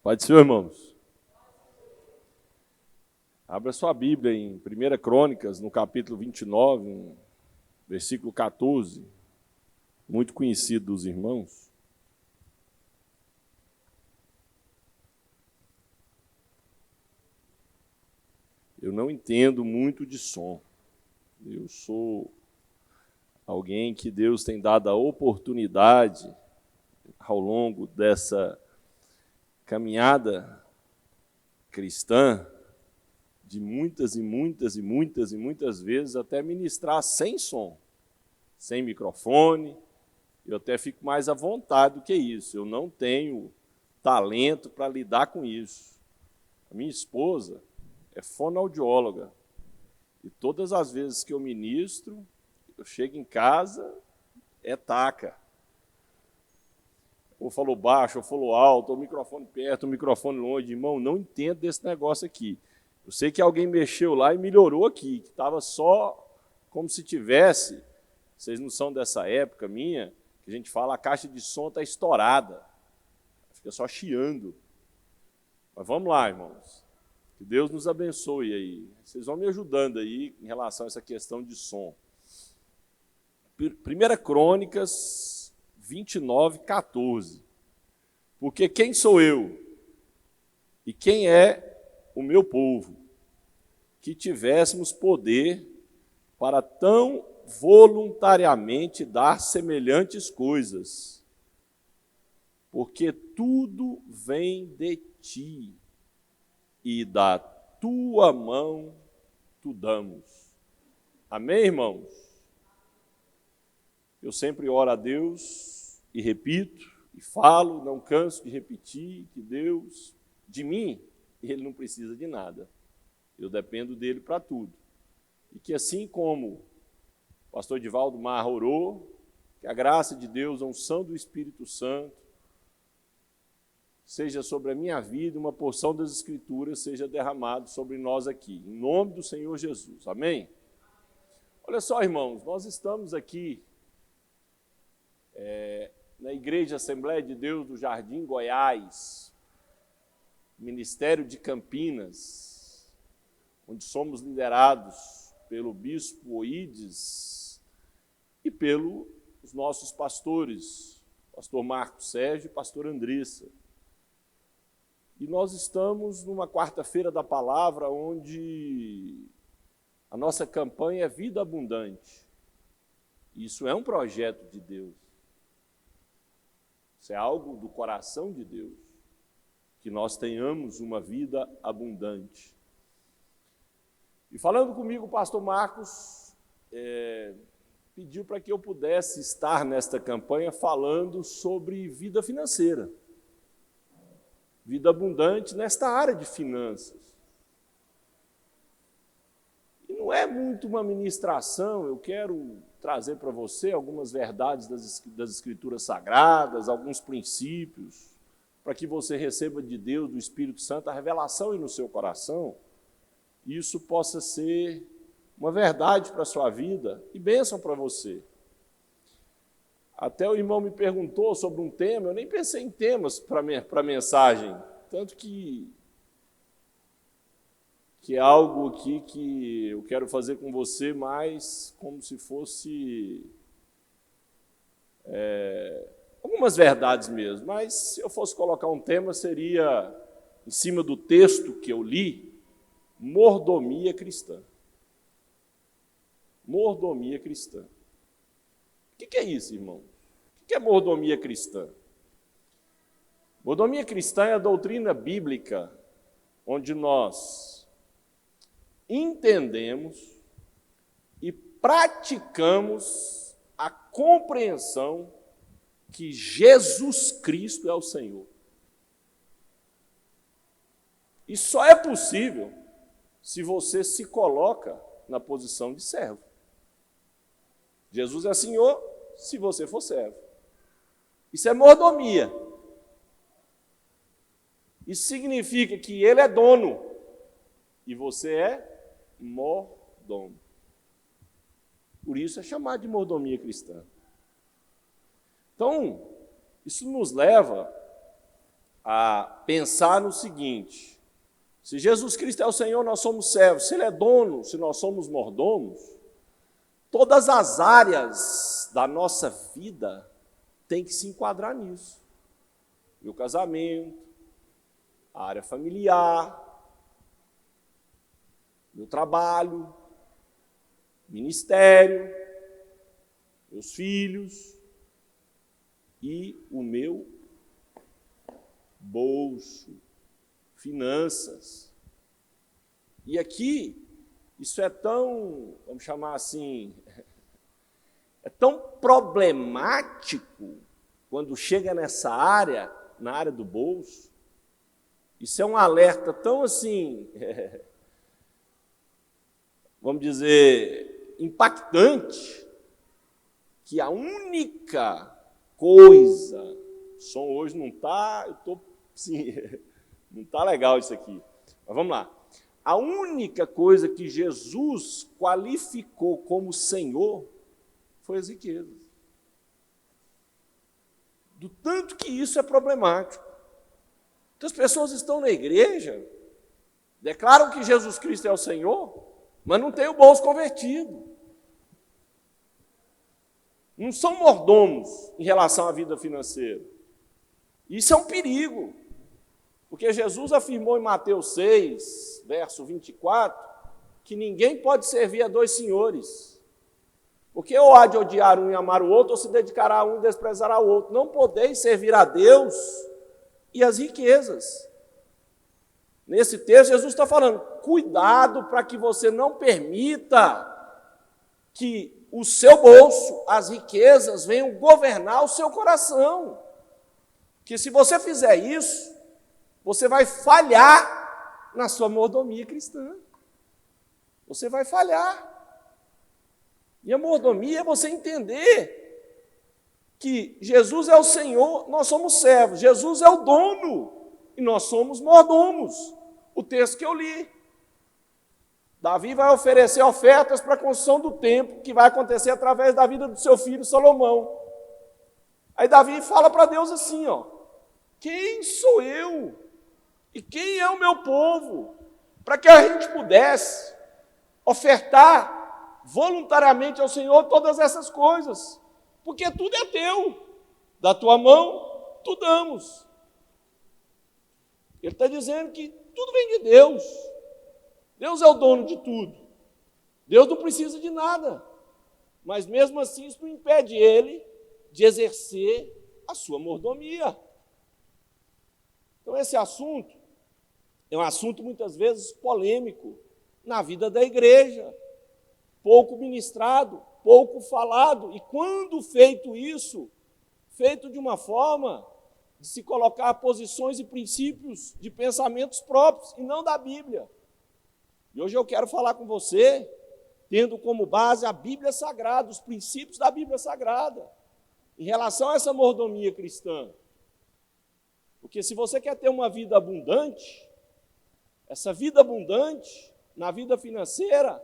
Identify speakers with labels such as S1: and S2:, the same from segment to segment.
S1: Pai do Senhor, irmãos. Abra sua Bíblia em 1 Crônicas, no capítulo 29, versículo 14, muito conhecido dos irmãos. Eu não entendo muito de som. Eu sou alguém que Deus tem dado a oportunidade, ao longo dessa caminhada cristã, de muitas vezes até ministrar sem som, sem microfone. Eu até fico mais à vontade do que isso. Eu não tenho talento para lidar com isso. A minha esposa é fonoaudióloga. E todas as vezes que eu ministro, eu chego em casa, é taca. Ou falou baixo, ou falou alto, ou o microfone perto, o microfone longe. Irmão, não entendo desse negócio aqui. Eu sei que alguém mexeu lá e melhorou aqui, que estava só como se tivesse, vocês não são dessa época minha, que a gente fala a caixa de som está estourada, fica só chiando. Mas vamos lá, irmãos, que Deus nos abençoe aí. Vocês vão me ajudando aí em relação a essa questão de som. 1 Crônicas 29, 14. Porque quem sou eu e quem é o meu povo, que tivéssemos poder para tão voluntariamente dar semelhantes coisas, porque tudo vem de ti, e da tua mão tu damos. Amém, irmãos? Eu sempre oro a Deus e repito, e falo, não canso de repetir, que Deus, de mim, Ele não precisa de nada. Eu dependo dele para tudo. E que assim como o pastor Divaldo Marra orou, que a graça de Deus, a unção do Espírito Santo, seja sobre a minha vida, uma porção das Escrituras seja derramado sobre nós aqui, em nome do Senhor Jesus. Amém? Olha só, irmãos, nós estamos aqui na Igreja Assembleia de Deus do Jardim Goiás, Ministério de Campinas, onde somos liderados pelo bispo Oídes e pelos nossos pastores, pastor Marcos Sérgio e pastor Andressa. E nós estamos numa quarta-feira da palavra, onde a nossa campanha é Vida Abundante. Isso é um projeto de Deus. Isso é algo do coração de Deus, que nós tenhamos uma vida abundante. E falando comigo, o pastor Marcos pediu para que eu pudesse estar nesta campanha falando sobre vida financeira. Vida abundante nesta área de finanças. E não é muito uma ministração, eu quero trazer para você algumas verdades das Escrituras Sagradas, alguns princípios, para que você receba de Deus, do Espírito Santo, a revelação aí no seu coração, e isso possa ser uma verdade para a sua vida e bênção para você. Até o irmão me perguntou sobre um tema, eu nem pensei em temas para a mensagem, tanto que é algo aqui que eu quero fazer com você mais como se fosse algumas verdades mesmo, mas se eu fosse colocar um tema, seria, em cima do texto que eu li, mordomia cristã. Mordomia cristã. O que é isso, irmão? O que é mordomia cristã? Mordomia cristã é a doutrina bíblica onde nós entendemos e praticamos a compreensão que Jesus Cristo é o Senhor. E só é possível se você se coloca na posição de servo. Jesus é Senhor se você for servo. Isso é mordomia. Isso significa que Ele é dono e você é mordomo. Por isso é chamado de mordomia cristã. Então, isso nos leva a pensar no seguinte: se Jesus Cristo é o Senhor, nós somos servos. Se Ele é dono, se nós somos mordomos, todas as áreas da nossa vida têm que se enquadrar nisso. Meu casamento, a área familiar, meu trabalho, ministério, meus filhos e o meu bolso, finanças. E aqui, isso é tão, vamos chamar assim, é tão problemático quando chega nessa área, na área do bolso. Isso é um alerta tão assim, vamos dizer, impactante, que a única coisa, o som hoje não está, eu estou, sim, não está legal isso aqui, mas vamos lá. A única coisa que Jesus qualificou como Senhor foi as riquezas. Do tanto que isso é problemático. Então, as pessoas estão na igreja, declaram que Jesus Cristo é o Senhor, mas não tem o bolso convertido. Não são mordomos em relação à vida financeira. Isso é um perigo, porque Jesus afirmou em Mateus 6, verso 24, que ninguém pode servir a dois senhores, porque ou há de odiar um e amar o outro, ou se dedicará a um e desprezará o outro. Não podeis servir a Deus e as riquezas. Nesse texto, Jesus está falando, cuidado para que você não permita que o seu bolso, as riquezas, venham governar o seu coração. Que se você fizer isso, você vai falhar na sua mordomia cristã. Você vai falhar. E a mordomia é você entender que Jesus é o Senhor, nós somos servos. Jesus é o dono e nós somos mordomos. O texto que eu li. Davi vai oferecer ofertas para a construção do templo, que vai acontecer através da vida do seu filho Salomão. Aí Davi fala para Deus assim, ó, quem sou eu? E quem é o meu povo? Para que a gente pudesse ofertar voluntariamente ao Senhor todas essas coisas. Porque tudo é teu. Da tua mão, tu damos. Ele está dizendo que tudo vem de Deus. Deus é o dono de tudo. Deus não precisa de nada. Mas mesmo assim isso não impede ele de exercer a sua mordomia. Então esse assunto é um assunto muitas vezes polêmico na vida da igreja. Pouco ministrado, pouco falado. E quando feito isso, feito de uma forma de se colocar posições e princípios de pensamentos próprios e não da Bíblia. E hoje eu quero falar com você, tendo como base a Bíblia Sagrada, os princípios da Bíblia Sagrada, em relação a essa mordomia cristã. Porque se você quer ter uma vida abundante, essa vida abundante, na vida financeira,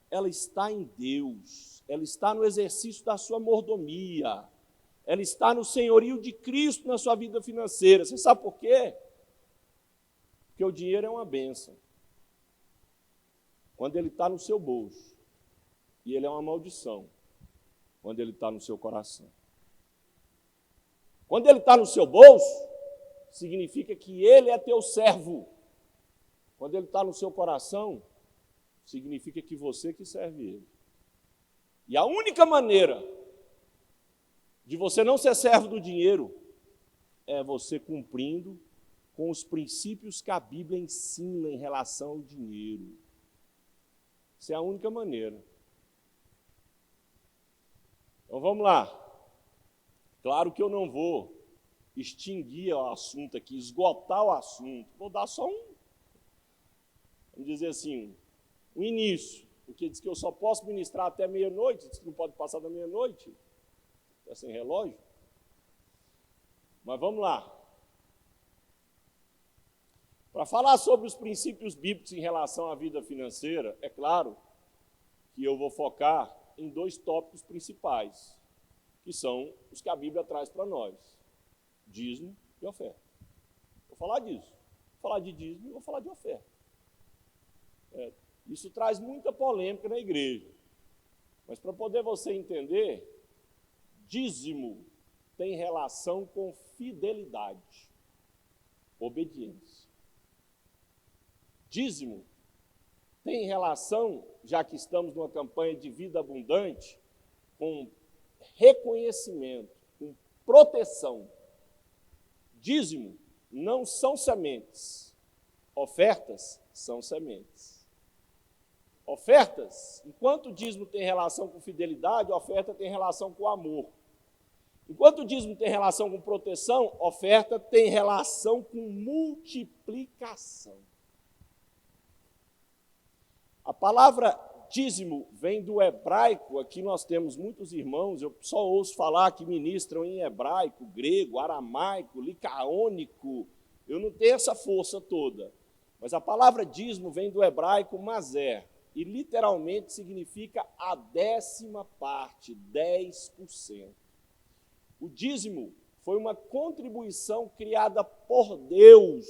S1: ela está em Deus, ela está no exercício da sua mordomia, ela está no senhorio de Cristo na sua vida financeira. Você sabe por quê? Porque o dinheiro é uma bênção. Quando ele está no seu bolso, e ele é uma maldição, quando ele está no seu coração. Quando ele está no seu bolso, significa que ele é teu servo. Quando ele está no seu coração, significa que você que serve ele. E a única maneira de você não ser servo do dinheiro é você cumprindo com os princípios que a Bíblia ensina em relação ao dinheiro. Essa é a única maneira. Então vamos lá. Claro que eu não vou extinguir o assunto aqui, esgotar o assunto. Vou dar só vamos dizer assim, um início. Porque diz que eu só posso ministrar até meia-noite, diz que não pode passar da meia-noite. Está sem relógio. Mas vamos lá. Para falar sobre os princípios bíblicos em relação à vida financeira, é claro que eu vou focar em dois tópicos principais, que são os que a Bíblia traz para nós: dízimo e oferta. Vou falar disso. Vou falar de dízimo e vou falar de oferta. Isso traz muita polêmica na igreja. Mas para poder você entender, dízimo tem relação com fidelidade, obediência. Dízimo tem relação, já que estamos numa campanha de vida abundante, com reconhecimento, com proteção. Dízimo não são sementes, ofertas são sementes. Ofertas, enquanto o dízimo tem relação com fidelidade, a oferta tem relação com amor. Enquanto o dízimo tem relação com proteção, a oferta tem relação com multiplicação. A palavra dízimo vem do hebraico. Aqui nós temos muitos irmãos, eu só ouço falar que ministram em hebraico, grego, aramaico, licaônico. Eu não tenho essa força toda. Mas a palavra dízimo vem do hebraico mazer, e literalmente significa a 10ª parte, 10%. O dízimo foi uma contribuição criada por Deus,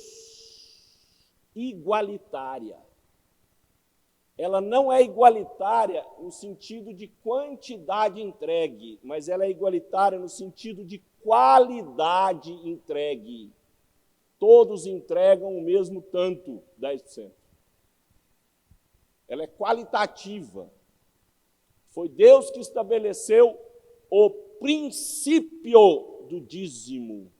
S1: igualitária. Ela não é igualitária no sentido de quantidade entregue, mas ela é igualitária no sentido de qualidade entregue. Todos entregam o mesmo tanto, 10%. Ela é qualitativa. Foi Deus que estabeleceu o princípio do dízimo.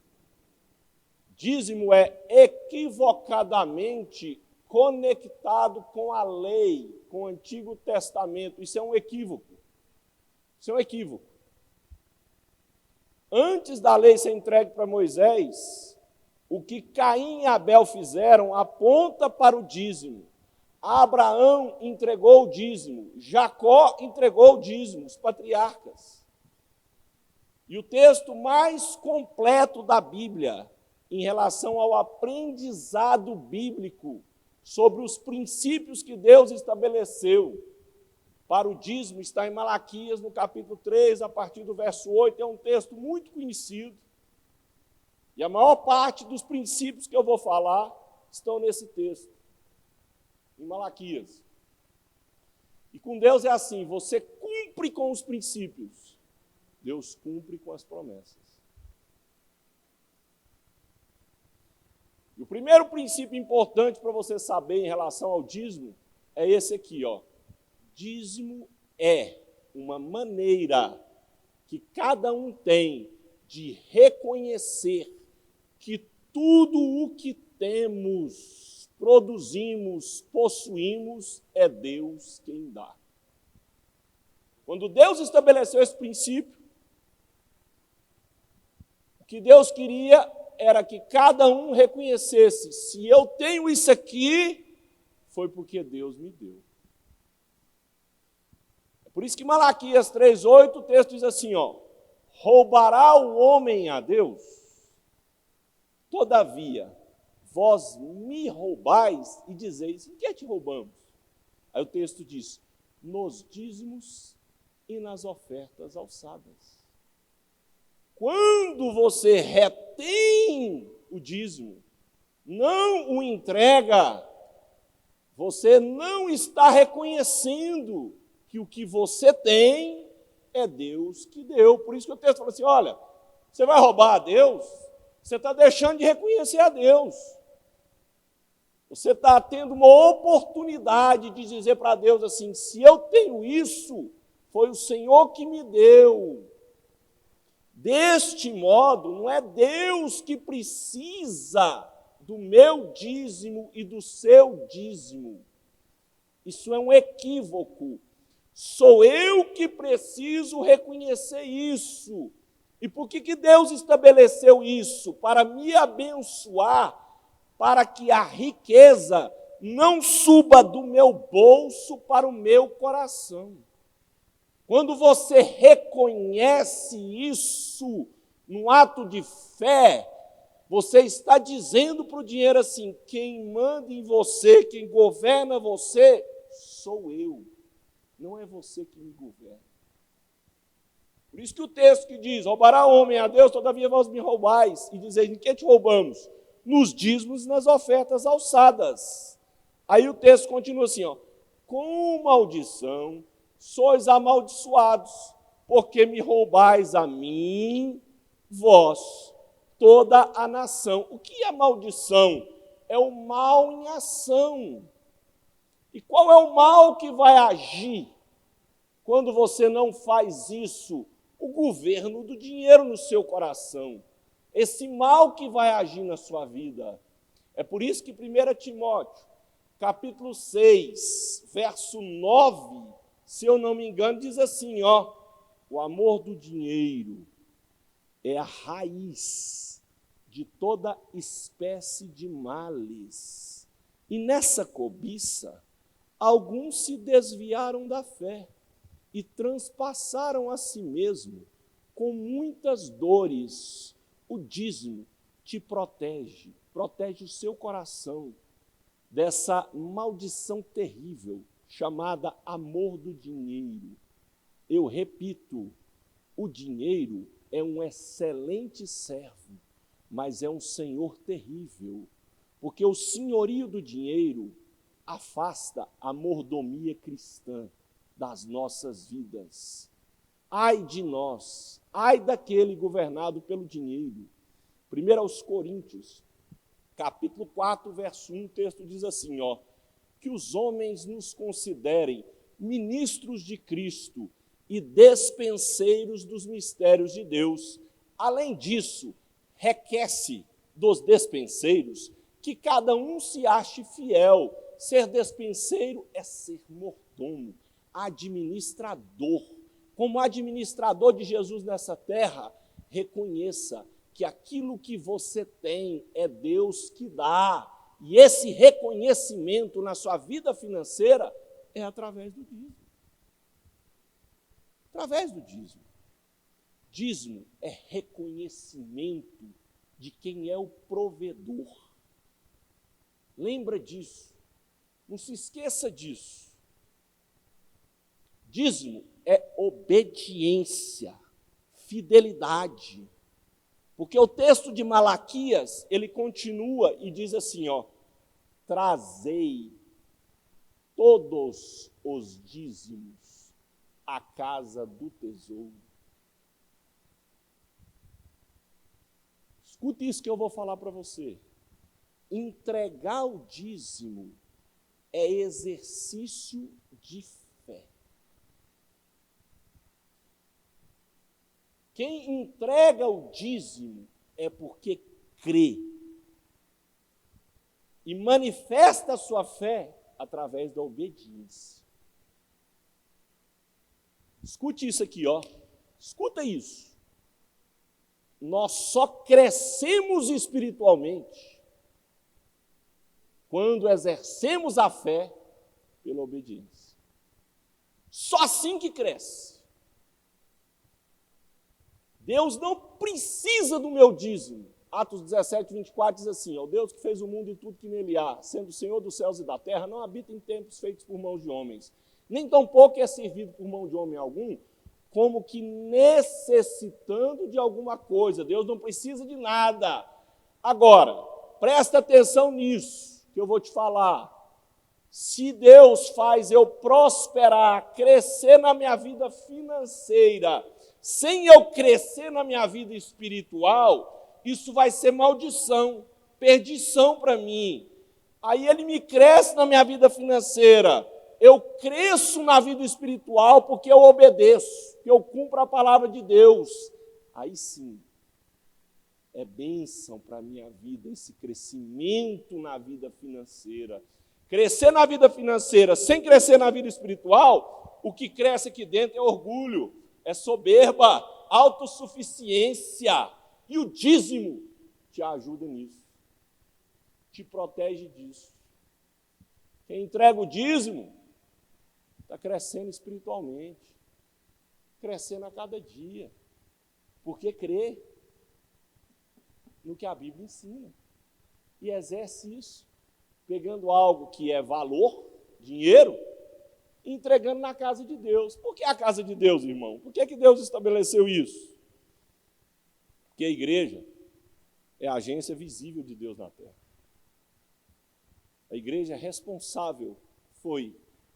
S1: Dízimo é equivocadamente conectado com a lei, com o Antigo Testamento. Isso é um equívoco. Isso é um equívoco. Antes da lei ser entregue para Moisés, o que Caim e Abel fizeram aponta para o dízimo. Abraão entregou o dízimo, Jacó entregou o dízimo, os patriarcas. E o texto mais completo da Bíblia, em relação ao aprendizado bíblico, sobre os princípios que Deus estabeleceu para o dízimo, está em Malaquias, no capítulo 3, a partir do verso 8, é um texto muito conhecido. E a maior parte dos princípios que eu vou falar estão nesse texto, em Malaquias. E com Deus é assim, você cumpre com os princípios, Deus cumpre com as promessas. E o primeiro princípio importante para você saber em relação ao dízimo é esse aqui, ó. Dízimo é uma maneira que cada um tem de reconhecer que tudo o que temos, produzimos, possuímos, é Deus quem dá. Quando Deus estabeleceu esse princípio, o que Deus queria era que cada um reconhecesse, se eu tenho isso aqui, foi porque Deus me deu. É por isso que Malaquias 3,8, o texto diz assim, ó, roubará o homem a Deus? Todavia, vós me roubais e dizeis, em que te roubamos? Aí o texto diz, nos dízimos e nas ofertas alçadas. Quando você retém o dízimo, não o entrega, você não está reconhecendo que o que você tem é Deus que deu. Por isso que o texto fala assim, olha, você vai roubar a Deus, você está deixando de reconhecer a Deus. Você está tendo uma oportunidade de dizer para Deus assim, se eu tenho isso, foi o Senhor que me deu. Deste modo, não é Deus que precisa do meu dízimo e do seu dízimo. Isso é um equívoco. Sou eu que preciso reconhecer isso. E por que Deus estabeleceu isso? Para me abençoar, para que a riqueza não suba do meu bolso para o meu coração. Quando você reconhece isso num ato de fé, você está dizendo para o dinheiro assim, quem manda em você, quem governa você, sou eu. Não é você que me governa. Por isso que o texto que diz, roubará homem a Deus, todavia vós me roubais, e dizeis, em que te roubamos? nos dízimos e nas ofertas alçadas. Aí o texto continua assim, ó, com maldição sois amaldiçoados, porque me roubais a mim, vós, toda a nação. O que é maldição? É o mal em ação. E qual é o mal que vai agir quando você não faz isso? O governo do dinheiro no seu coração. Esse mal que vai agir na sua vida. É por isso que 1 Timóteo, capítulo 6, verso 9, se eu não me engano, diz assim, ó, o amor do dinheiro é a raiz de toda espécie de males. E nessa cobiça, alguns se desviaram da fé e transpassaram a si mesmo com muitas dores. O dízimo te protege, protege o seu coração dessa maldição terrível chamada amor do dinheiro. Eu repito, o dinheiro é um excelente servo, mas é um senhor terrível, porque o senhorio do dinheiro afasta a mordomia cristã das nossas vidas. Ai de nós, ai daquele governado pelo dinheiro. 1 Coríntios, capítulo 4, verso 1, o texto diz assim, ó, que os homens nos considerem ministros de Cristo e despenseiros dos mistérios de Deus. Além disso, requer-se dos despenseiros que cada um se ache fiel. Ser despenseiro é ser mordomo, administrador. Como administrador de Jesus nessa terra, reconheça que aquilo que você tem é Deus que dá. E esse reconhecimento na sua vida financeira é através do dízimo. Através do dízimo. Dízimo é reconhecimento de quem é o provedor. Lembra disso. Não se esqueça disso. Dízimo é obediência, fidelidade. Porque o texto de Malaquias, ele continua e diz assim, ó, trazei todos os dízimos à casa do tesouro. Escute isso que eu vou falar para você. Entregar o dízimo é exercício de fé. Quem entrega o dízimo é porque crê e manifesta a sua fé através da obediência. Escute isso aqui, ó. Escuta isso. Nós só crescemos espiritualmente quando exercemos a fé pela obediência. Só assim que cresce. Deus não precisa do meu dízimo. Atos 17, 24 diz assim, o Deus que fez o mundo e tudo que nele há, sendo o Senhor dos céus e da terra, não habita em templos feitos por mãos de homens, nem tampouco é servido por mão de homem algum, como que necessitando de alguma coisa. Deus não precisa de nada. Agora, presta atenção nisso que eu vou te falar. Se Deus faz eu prosperar, crescer na minha vida financeira, sem eu crescer na minha vida espiritual, isso vai ser maldição, perdição para mim. Aí ele me cresce na minha vida financeira, eu cresço na vida espiritual porque eu obedeço, que eu cumpro a palavra de Deus. Aí sim, é bênção para a minha vida, esse crescimento na vida financeira. Crescer na vida financeira sem crescer na vida espiritual, o que cresce aqui dentro é orgulho, é soberba, autossuficiência. E o dízimo te ajuda nisso, te protege disso. Quem entrega o dízimo está crescendo espiritualmente, crescendo a cada dia, porque crê no que a Bíblia ensina e exerce isso, pegando algo que é valor, dinheiro, e entregando na casa de Deus. Por que a casa de Deus, irmão? Por que Deus estabeleceu isso? Porque a igreja é a agência visível de Deus na terra. A igreja é responsável,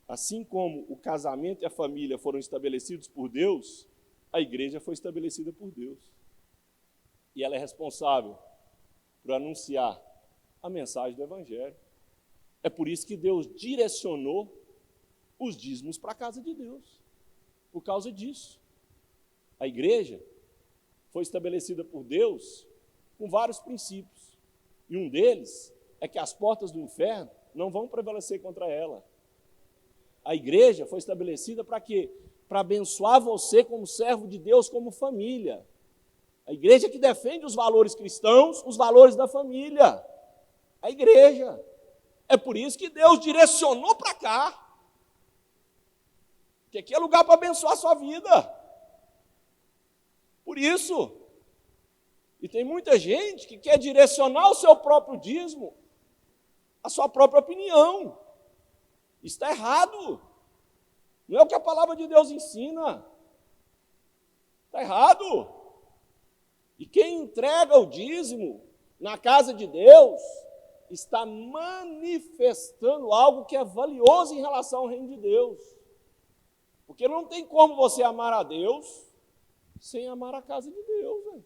S1: assim como o casamento e a família foram estabelecidos por Deus, a igreja foi estabelecida por Deus. E ela é responsável por anunciar a mensagem do Evangelho. É por isso que Deus direcionou os dízimos para a casa de Deus. Por causa disso. A igreja foi estabelecida por Deus com vários princípios. E um deles é que as portas do inferno não vão prevalecer contra ela. A igreja foi estabelecida para quê? Para abençoar você como servo de Deus, como família. A igreja que defende os valores cristãos, os valores da família. A igreja. É por isso que Deus direcionou para cá. Porque aqui é lugar para abençoar a sua vida. Por isso. E tem muita gente que quer direcionar o seu próprio dízimo, a sua própria opinião. Isso está errado. Não é o que a palavra de Deus ensina. Está errado. E quem entrega o dízimo na casa de Deus está manifestando algo que é valioso em relação ao reino de Deus. Porque não tem como você amar a Deus sem amar a casa de Deus. Véio.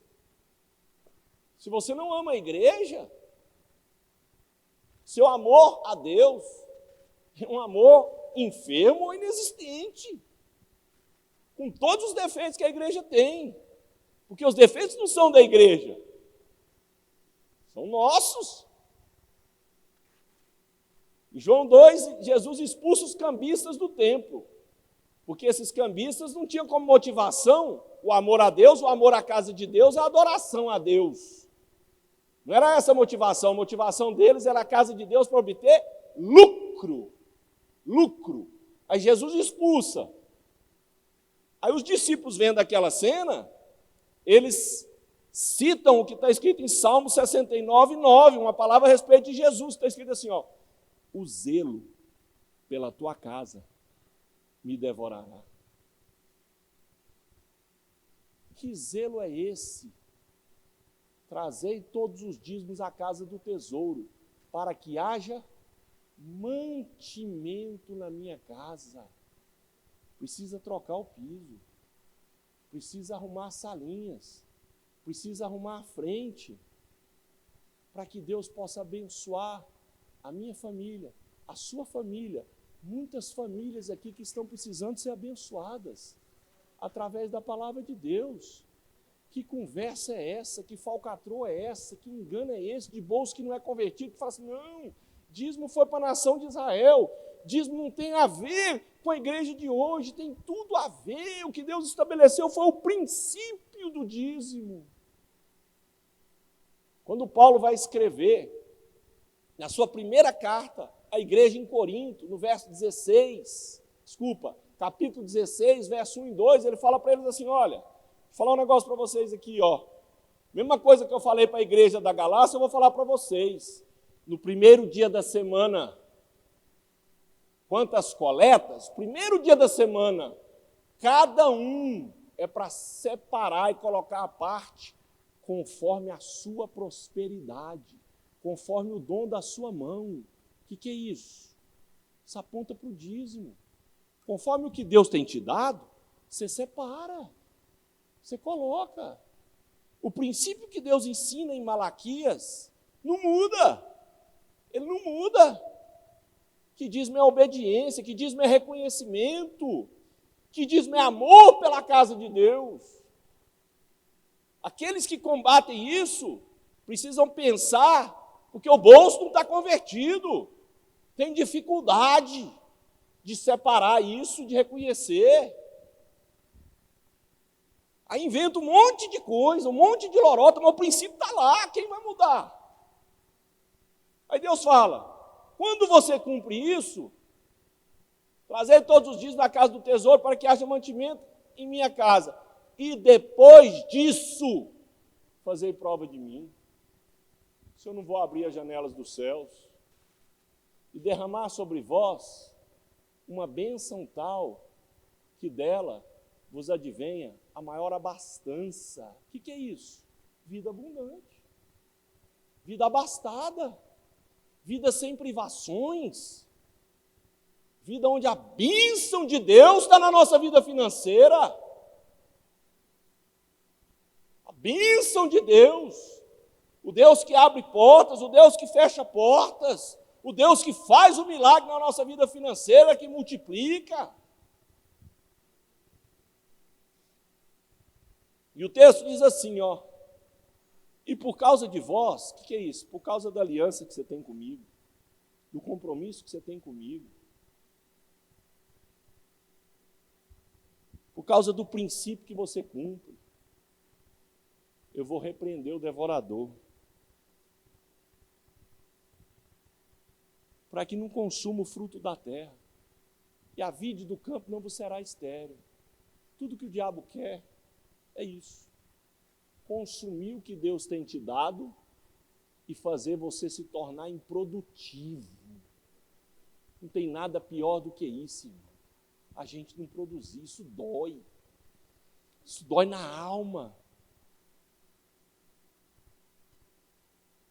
S1: Se você não ama a igreja, seu amor a Deus é um amor enfermo ou inexistente, com todos os defeitos que a igreja tem, porque os defeitos não são da igreja, são nossos. Em João 2, Jesus expulsa os cambistas do templo, porque esses cambistas não tinham como motivação o amor a Deus, o amor à casa de Deus, a adoração a Deus. Não era essa a motivação deles era a casa de Deus para obter lucro. Lucro. Aí Jesus expulsa. Aí os discípulos vendo aquela cena, eles citam o que está escrito em Salmo 69, 9, uma palavra a respeito de Jesus. Está escrito assim, ó, o zelo pela tua casa me devorará. Que zelo é esse? Trazei todos os dízimos à casa do tesouro, para que haja mantimento na minha casa. Precisa trocar o piso, precisa arrumar as salinhas, precisa arrumar a frente, para que Deus possa abençoar a minha família, a sua família, muitas famílias aqui que estão precisando ser abençoadas, através da palavra de Deus. Que conversa é essa? Que falcatrua é essa? Que engano é esse? De bolso que não é convertido, que fala assim, não, dízimo foi para a nação de Israel, dízimo não tem a ver com a igreja de hoje, tem tudo a ver, o que Deus estabeleceu foi o princípio do dízimo. Quando Paulo vai escrever, na sua primeira carta, à igreja em Corinto, no capítulo 16, verso 1 e 2, ele fala para eles assim, olha, vou falar um negócio para vocês aqui, ó. Mesma coisa que eu falei para a igreja da Galácia, eu vou falar para vocês. No primeiro dia da semana, quantas coletas? Primeiro dia da semana, cada um é para separar e colocar à parte conforme a sua prosperidade, conforme o dom da sua mão. O que é isso? Isso aponta para o dízimo. Conforme o que Deus tem te dado, você separa. Você coloca. O princípio que Deus ensina em Malaquias não muda. Ele não muda. Que dízimo é obediência, que dízimo é reconhecimento, que dízimo é amor pela casa de Deus. Aqueles que combatem isso precisam pensar, porque o bolso não está convertido. Tem dificuldade de separar isso, de reconhecer. Aí inventa um monte de coisa, um monte de lorota, mas o princípio está lá, quem vai mudar? Aí Deus fala, quando você cumpre isso, trazer todos os dias na casa do tesouro para que haja mantimento em minha casa. E depois disso, fazei prova de mim. Se eu não vou abrir as janelas dos céus e derramar sobre vós uma bênção tal que dela vos advenha a maior abastança. O que é isso? Vida abundante. vida abastada, vida sem privações, vida onde a bênção de Deus está na nossa vida financeira. A bênção de Deus, o Deus que abre portas, o Deus que fecha portas, o Deus que faz o milagre na nossa vida financeira, que multiplica. E o texto diz assim, ó, e por causa de vós, o que é isso? Por causa da aliança que você tem comigo, do compromisso que você tem comigo, por causa do princípio que você cumpre, eu vou repreender o devorador, para que não consuma o fruto da terra, e a vide do campo não vos será estéril. Tudo que o diabo quer é isso, consumir o que Deus tem te dado e fazer você se tornar improdutivo. Não tem nada pior do que isso, irmão. A gente não produzir, isso dói na alma.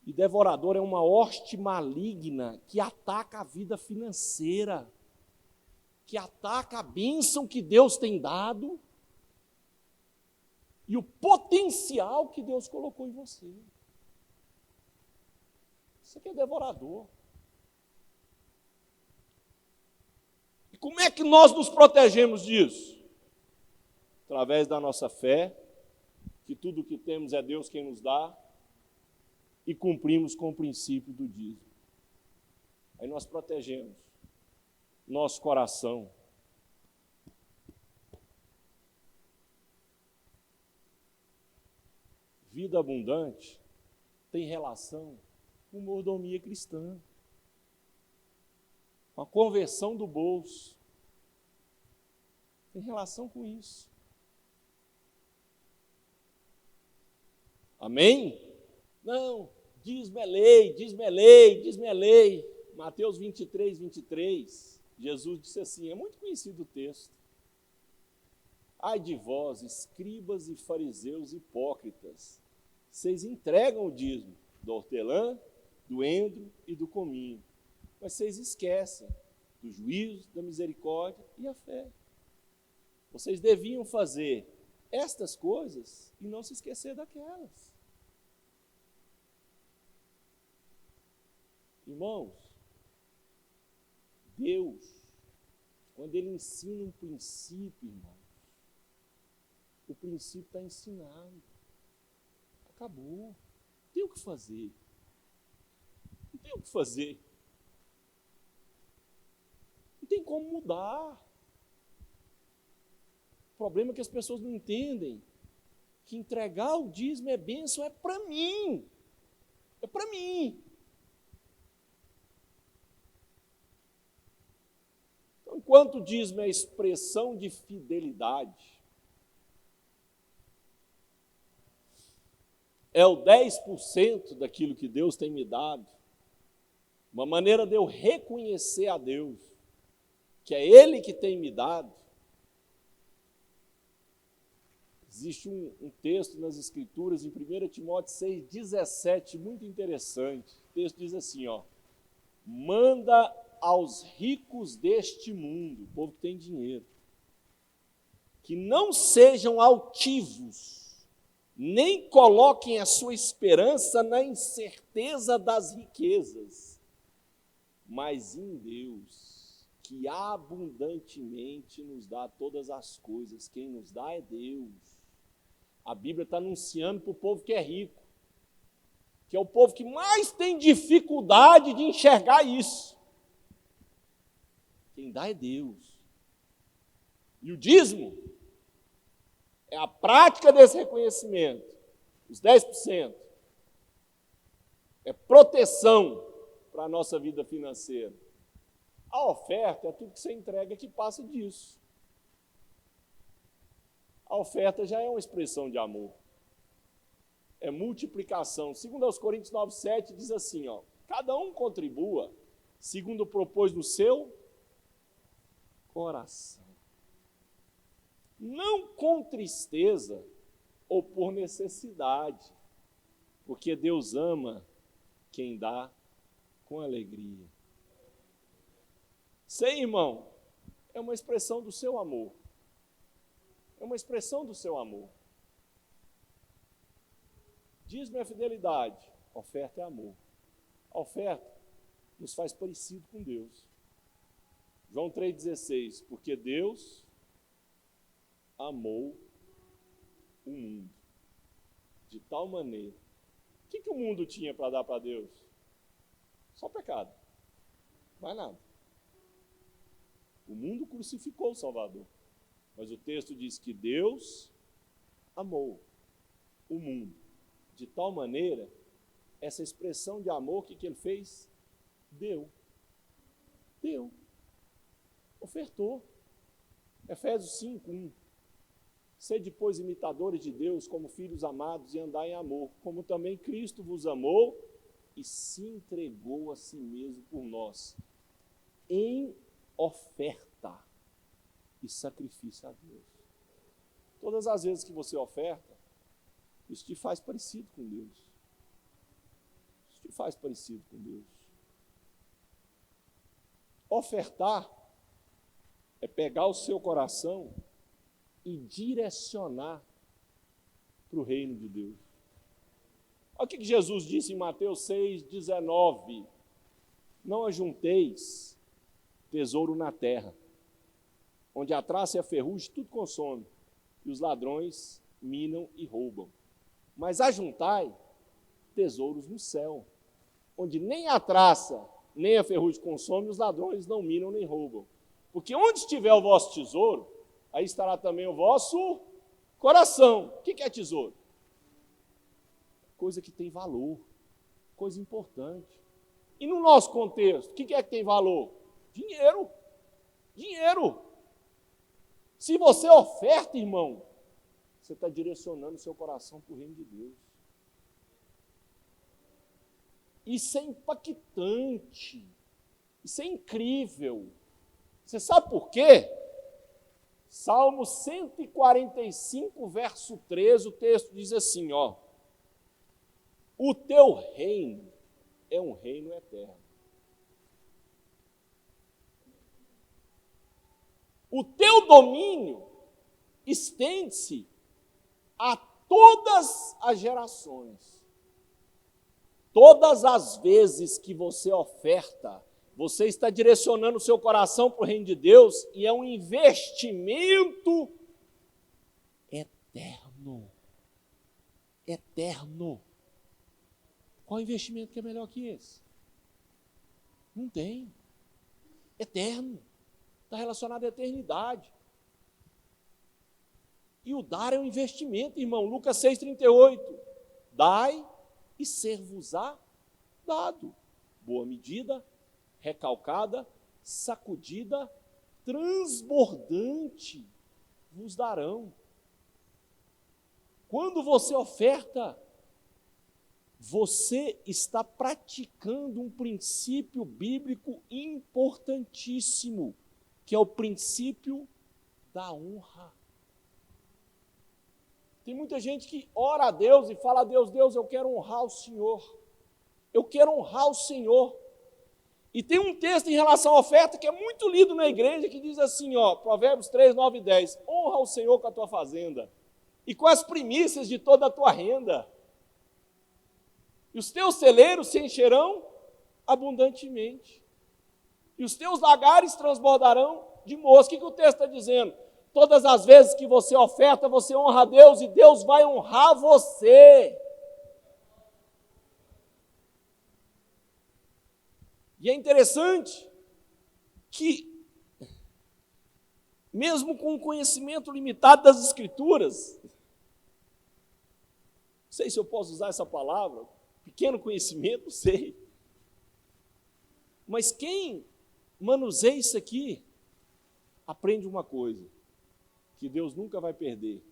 S1: E devorador é uma hoste maligna que ataca a vida financeira, que ataca a bênção que Deus tem dado e o potencial que Deus colocou em você. Isso aqui é devorador. E como é que nós nos protegemos disso? Através da nossa fé, que tudo o que temos é Deus quem nos dá, e cumprimos com o princípio do dízimo. Aí nós protegemos nosso coração. Vida abundante tem relação com mordomia cristã, com a conversão do bolso. Tem relação com isso. Amém? Não, dízimo é lei, dízimo é lei, dízimo é lei. Mateus 23, 23, Jesus disse assim, é muito conhecido o texto. Ai de vós, escribas e fariseus hipócritas, vocês entregam o dízimo do hortelã, do endro e do cominho, mas vocês esquecem do juízo, da misericórdia e a fé. Vocês deviam fazer estas coisas e não se esquecer daquelas. Irmãos, Deus, quando Ele ensina um princípio, irmãos, o princípio está ensinado. Acabou. Não tem o que fazer. Não tem o que fazer. Não tem como mudar. O problema é que as pessoas não entendem que entregar o dízimo é bênção, é para mim. É para mim. Então, enquanto o dízimo é expressão de fidelidade, é o 10% daquilo que Deus tem me dado, uma maneira de eu reconhecer a Deus, que é Ele que tem me dado. Existe um texto nas Escrituras, em 1 Timóteo 6,17, muito interessante. O texto diz assim, ó, manda aos ricos deste mundo, o povo que tem dinheiro, que não sejam altivos, nem coloquem a sua esperança na incerteza das riquezas, mas em Deus, que abundantemente nos dá todas as coisas. Quem nos dá é Deus. A Bíblia está anunciando para o povo que é rico, que é o povo que mais tem dificuldade de enxergar isso. Quem dá é Deus. E o dízimo é a prática desse reconhecimento. Os 10% é proteção para a nossa vida financeira. A oferta é tudo que você entrega que passa disso. A oferta já é uma expressão de amor. É multiplicação. Segundo aos Coríntios 9,7 diz assim, ó, cada um contribua segundo propôs no seu coração. Não com tristeza ou por necessidade, porque Deus ama quem dá com alegria. Sei, irmão, é uma expressão do seu amor. É uma expressão do seu amor. Dízimo é fidelidade, oferta é amor. A oferta nos faz parecido com Deus. João 3,16, porque Deus amou o mundo de tal maneira. O que o mundo tinha para dar para Deus? Só pecado, mais nada. O mundo crucificou o Salvador, mas o texto diz que Deus amou o mundo de tal maneira, essa expressão de amor, o que ele fez? Deu, ofertou. Efésios 5:1. Sede, pois, imitadores de Deus, como filhos amados, e andai em amor, como também Cristo vos amou e se entregou a si mesmo por nós, em oferta e sacrifício a Deus. Todas as vezes que você oferta, isso te faz parecido com Deus. Isso te faz parecido com Deus. Ofertar é pegar o seu coração e direcionar para o reino de Deus. Olha o que Jesus disse em Mateus 6,19. Não ajunteis tesouro na terra, onde a traça e a ferrugem tudo consome, e os ladrões minam e roubam. Mas ajuntai tesouros no céu, onde nem a traça, nem a ferrugem consome, os ladrões não minam nem roubam. Porque onde estiver o vosso tesouro, aí estará também o vosso coração. O que é tesouro? Coisa que tem valor, coisa importante. E no nosso contexto, o que é que tem valor? Dinheiro. Dinheiro. Se você oferta, irmão, você está direcionando o seu coração para o reino de Deus. Isso é impactante. Isso é incrível. Você sabe por quê? Salmo 145, verso 13, o texto diz assim, ó. O teu reino é um reino eterno. O teu domínio estende-se a todas as gerações. Todas as vezes que você oferta, você está direcionando o seu coração para o reino de Deus e é um investimento eterno. Eterno. Qual investimento que é melhor que esse? Não tem. Eterno. Está relacionado à eternidade. E o dar é um investimento, irmão. Lucas 6,38. Dai e ser-vos-á dado. Boa medida, recalcada, sacudida, transbordante vos darão. Quando você oferta, você está praticando um princípio bíblico importantíssimo, que é o princípio da honra. Tem muita gente que ora a Deus e fala a Deus, Deus, eu quero honrar o Senhor. Eu quero honrar o Senhor. E tem um texto em relação à oferta que é muito lido na igreja, que diz assim, ó, Provérbios 3, 9 e 10. Honra o Senhor com a tua fazenda e com as primícias de toda a tua renda. E os teus celeiros se encherão abundantemente. E os teus lagares transbordarão de moço. O que o texto está dizendo? Todas as vezes que você oferta, você honra a Deus e Deus vai honrar você. E é interessante que, mesmo com o conhecimento limitado das Escrituras, não sei se eu posso usar essa palavra, pequeno conhecimento, não sei. Mas quem manuseia isso aqui, aprende uma coisa, que Deus nunca vai perder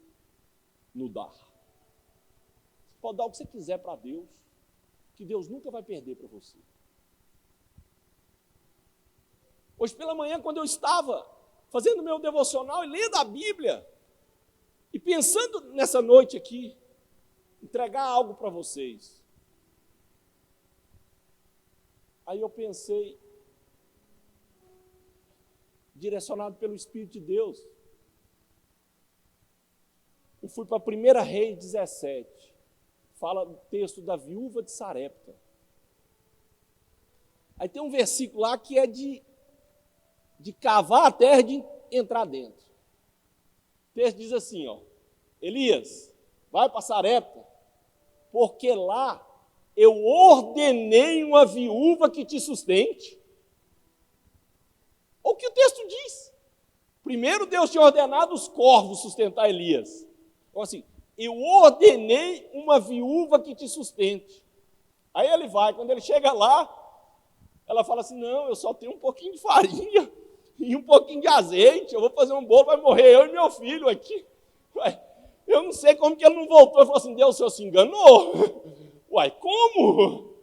S1: no dar. Você pode dar o que você quiser para Deus, que Deus nunca vai perder para você. Hoje pela manhã, quando eu estava fazendo meu devocional e lendo a Bíblia, e pensando nessa noite aqui, entregar algo para vocês, Aí eu pensei, direcionado pelo Espírito de Deus, eu fui para 1 Reis 17, fala o texto da viúva de Sarepta. Aí tem um versículo lá que é de cavar a terra e de entrar dentro. O texto diz assim, ó, Elias, vai para Sarepta, porque lá eu ordenei uma viúva que te sustente. Olha o que o texto diz. Primeiro Deus tinha ordenado os corvos sustentar Elias. Então assim, eu ordenei uma viúva que te sustente. Aí ele vai, quando ele chega lá, ela fala assim, não, eu só tenho um pouquinho de farinha e um pouquinho de azeite, eu vou fazer um bolo, vai morrer eu e meu filho aqui. Eu não sei como que ele não voltou. Ele falou assim, Deus, o senhor se enganou? Uai, como?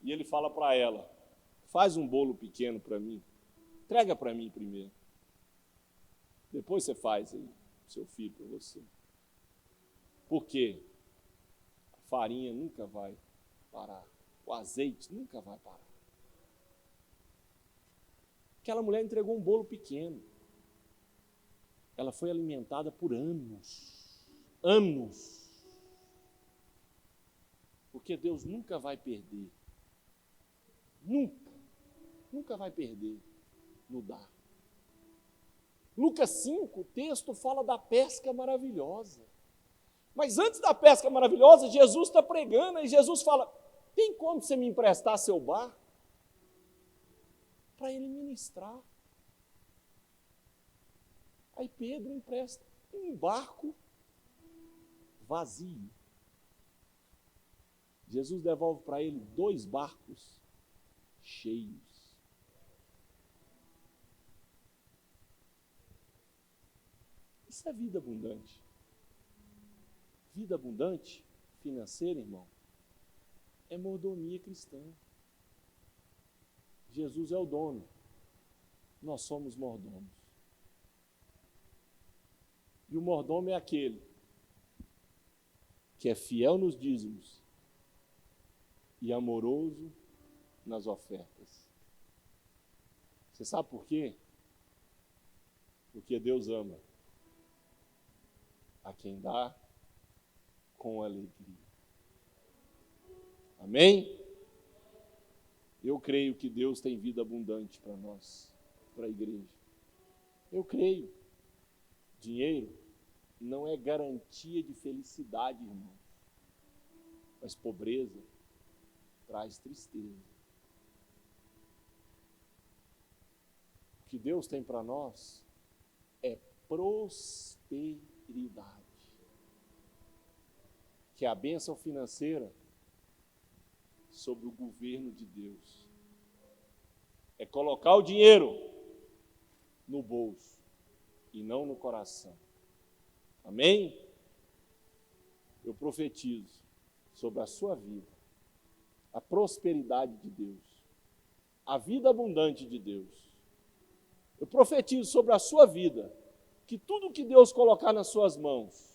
S1: E ele fala para ela, faz um bolo pequeno para mim, entrega para mim primeiro. Depois você faz aí, seu filho para você. Por quê? A farinha nunca vai parar. O azeite nunca vai parar. Aquela mulher entregou um bolo pequeno. Ela foi alimentada por anos. Anos. Porque Deus nunca vai perder. Nunca vai perder no dar. Lucas 5, o texto fala da pesca maravilhosa. Mas antes da pesca maravilhosa, Jesus está pregando e Jesus fala, tem como você me emprestar seu barco? Para ele ministrar. Aí Pedro empresta um barco vazio. Jesus devolve para ele 2 barcos cheios. Isso é vida abundante. Vida abundante, financeira, irmão, é mordomia cristã. Jesus é o dono, nós somos mordomos. E o mordomo é aquele que é fiel nos dízimos e amoroso nas ofertas. Você sabe por quê? Porque Deus ama a quem dá com alegria. Amém? Eu creio que Deus tem vida abundante para nós, para a igreja. Eu creio. Dinheiro não é garantia de felicidade, irmão. Mas pobreza traz tristeza. O que Deus tem para nós é prosperidade. Que é a bênção financeira sobre o governo de Deus. É colocar o dinheiro no bolso e não no coração. Amém? Eu profetizo sobre a sua vida a prosperidade de Deus, a vida abundante de Deus. Eu profetizo sobre a sua vida que tudo que Deus colocar nas suas mãos,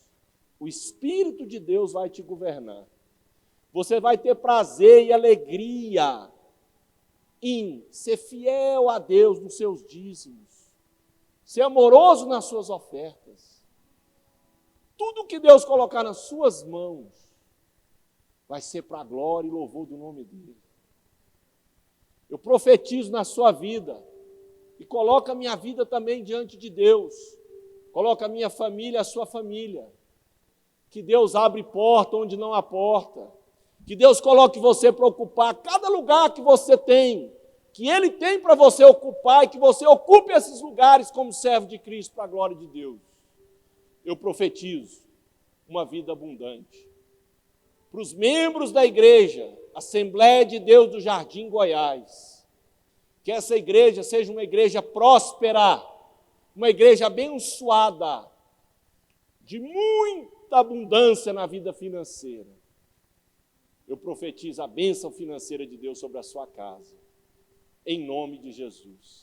S1: o Espírito de Deus vai te governar. Você vai ter prazer e alegria em ser fiel a Deus nos seus dízimos, ser amoroso nas suas ofertas. Tudo que Deus colocar nas suas mãos vai ser para a glória e louvor do nome dele. Eu profetizo na sua vida e coloco a minha vida também diante de Deus. Coloco a minha família, a sua família. Que Deus abre porta onde não há porta. Que Deus coloque você para ocupar cada lugar que você tem, que Ele tem para você ocupar, e que você ocupe esses lugares como servo de Cristo para a glória de Deus. Eu profetizo uma vida abundante. Para os membros da igreja, Assembleia de Deus do Jardim Goiás, que essa igreja seja uma igreja próspera, uma igreja abençoada, de muita abundância na vida financeira. Eu profetizo a bênção financeira de Deus sobre a sua casa, em nome de Jesus.